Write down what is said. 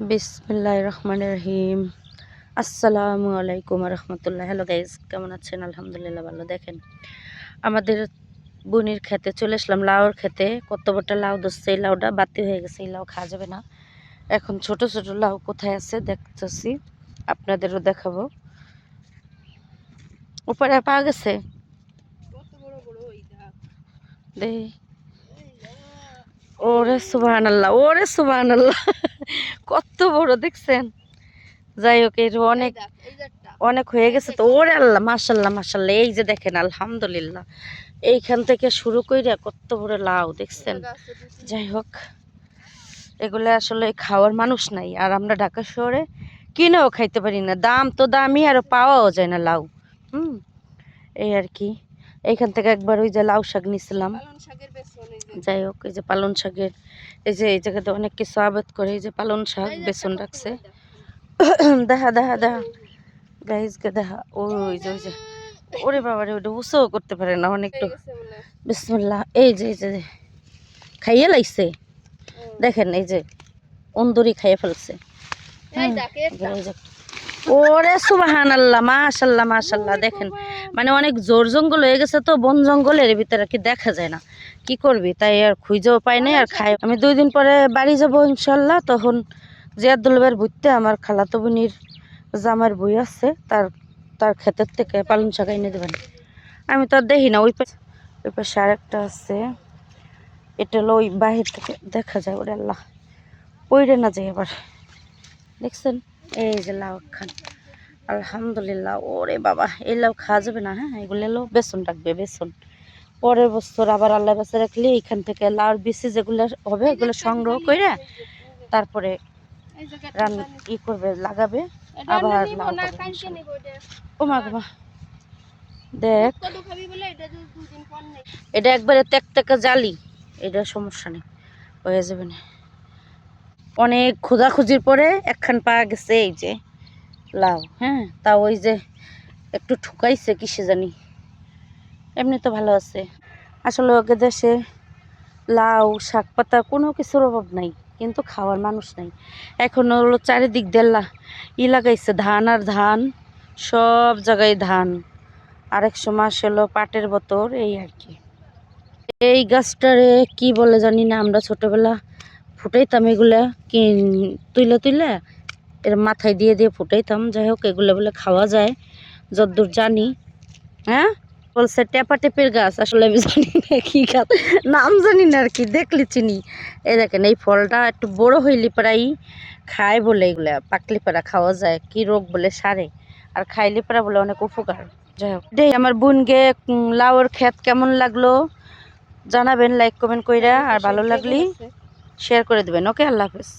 বিসমিল্লাহির রহমানির রহিম। আসসালামু আলাইকুম রহমতুল্লাহ। হ্যালো গাইজ, কেমন আছেন? আলহামদুলিল্লাহ ভালো। দেখেন আমাদের বুনির খেতে চলে আসলাম, লাউর খেতে। কত বড় লাউ ধরছে, এই লাউটা বাতি হয়ে গেছে, এই লাউ খাওয়া যাবে না। এখন ছোট ছোট লাউ কোথায় আছে দেখতেছি, আপনাদেরও দেখাবো। উপরে পাওয়া গেছে, দেখি। ওরে সুবহানাল্লাহ, ওরে সুবহানাল্লাহ, কত বড় দেখছেন। যাই হোক, এর অনেক অনেক হয়ে গেছে তো। ওরে আল্লাহ, মাশাল্লাহ মাশাল্লাহ। এই যে দেখেন, আলহামদুলিল্লাহ, এইখান থেকে শুরু কইরা কত বড় লাউ দেখছেন। যাই হোক, এগুলো আসলে খাওয়ার মানুষ নাই, আর আমরা ঢাকা শহরে কিনেও খাইতে পারি না। দাম তো দামই, আর পাওয়াও যায় না লাউ। এই আর কি। এইখান থেকে একবার ওই যে লাউ শাক নিছিলাম। যাই হোক, এই যে পালন শাকের, এই যে এই জায়গাতে অনেক কিছু আবাদ করে। এই যে পালন শাক বেসন রাখছে। দেখা দেখা দেখা গাইজকে দেখা, ওই যে ওই যে, ওরে বাবা রে, ওটা উঁচু করতে পারে না অনেকটু। বিসমিল্লাহ। এই যে খাইয়ে লাইছে, দেখেন এই যে অন্দুরি খাইয়ে ফেলছে। ওরে সুবহানাল্লাহ, মাশাল্লাহ মাশাল্লাহ। দেখেন, মানে অনেক জোর জঙ্গল হয়ে গেছে তো, বন জঙ্গলের ভিতরে কি দেখা যায় না, কি করবি, তাই আর খুঁজেও পাই নাই আর খাই। আমি 2 দিন পরে বাড়ি যাব ইনশাল্লাহ। তখন জিয়াদুল্লাহের ভুইতে আমার খালাতো বোনির জামার বই আছে, তার তার ক্ষেতের থেকে পালং শাক এনে দেবেন। আমি তো আর দেখি না, ওই পাশে আরেকটা আছে। এটা হলো ওই বাহির থেকে দেখা যায়। ওরে আল্লাহ, ওইটা না যায় আবার, দেখছেন। এই যে লাউ খান, আলহামদুলিল্লাহ। ওরে বাবা, এই লাউ খাওয়া যাবে না। হ্যাঁ, এগুলো এলো বেসন রাখবে, বেসন পরের বছর আবার আল্লাহ বাসে রাখলে এইখান থেকে লাউর বিচি যেগুলো হবে এগুলো সংগ্রহ করে তারপরে ই করবে, লাগাবে, আবার লাউ হবে। ও মা গো মা, দেখ, এটা একবারে তেকতেকা জালি, এটা সমস্যা নেই, হয়ে যাবে না। অনেক খোঁজাখুঁজির পরে একখান পাওয়া গেছে, এই যে লাউ। হ্যাঁ, তা ওই যে একটু ঠুকাইছে কিসে জানি, এমনি তো ভালো আছে। আসলে ওকে দেশে লাউ শাক পাতা কোনো কিছুর অভাব নাই, কিন্তু খাওয়ার মানুষ নাই। এখন হলো চারিদিক দেল্লা লাগাইছে, ধান আর ধান, সব জায়গায় ধান। আরেক সময় হলো পাটের বতর, এই আর কি। এই গাছটারে কি বলে জানি না, আমরা ছোটবেলা ফুটাইতাম এগুলা, কি তুইলা তুইলা এর মাথায় দিয়ে দিয়ে ফুটাইতাম। যাই হোক, এগুলো বলে খাওয়া যায় যতদূর জানি। হ্যাঁ, বলছে টেপা টেপের গাছ, আসলে আমি জানি না কি গাছ, নাম জানি না আর কি, দেখলে চিনি। এই দেখেন, এই ফলটা একটু বড় হইলে প্রায় খায় বলে, এগুলা পাকলি পাড়া খাওয়া যায়, কি রোগ বলে সারে, আর খাইলে পাড়া বলে অনেক উপকার। যাই হোক, আমার বোনকে লাউর ক্ষেত কেমন লাগলো জানাবেন, লাইক কমেন্ট কইরা, আর ভালো লাগলে শেয়ার করে দেবেন। ওকে, আল্লাহ হাফেজ।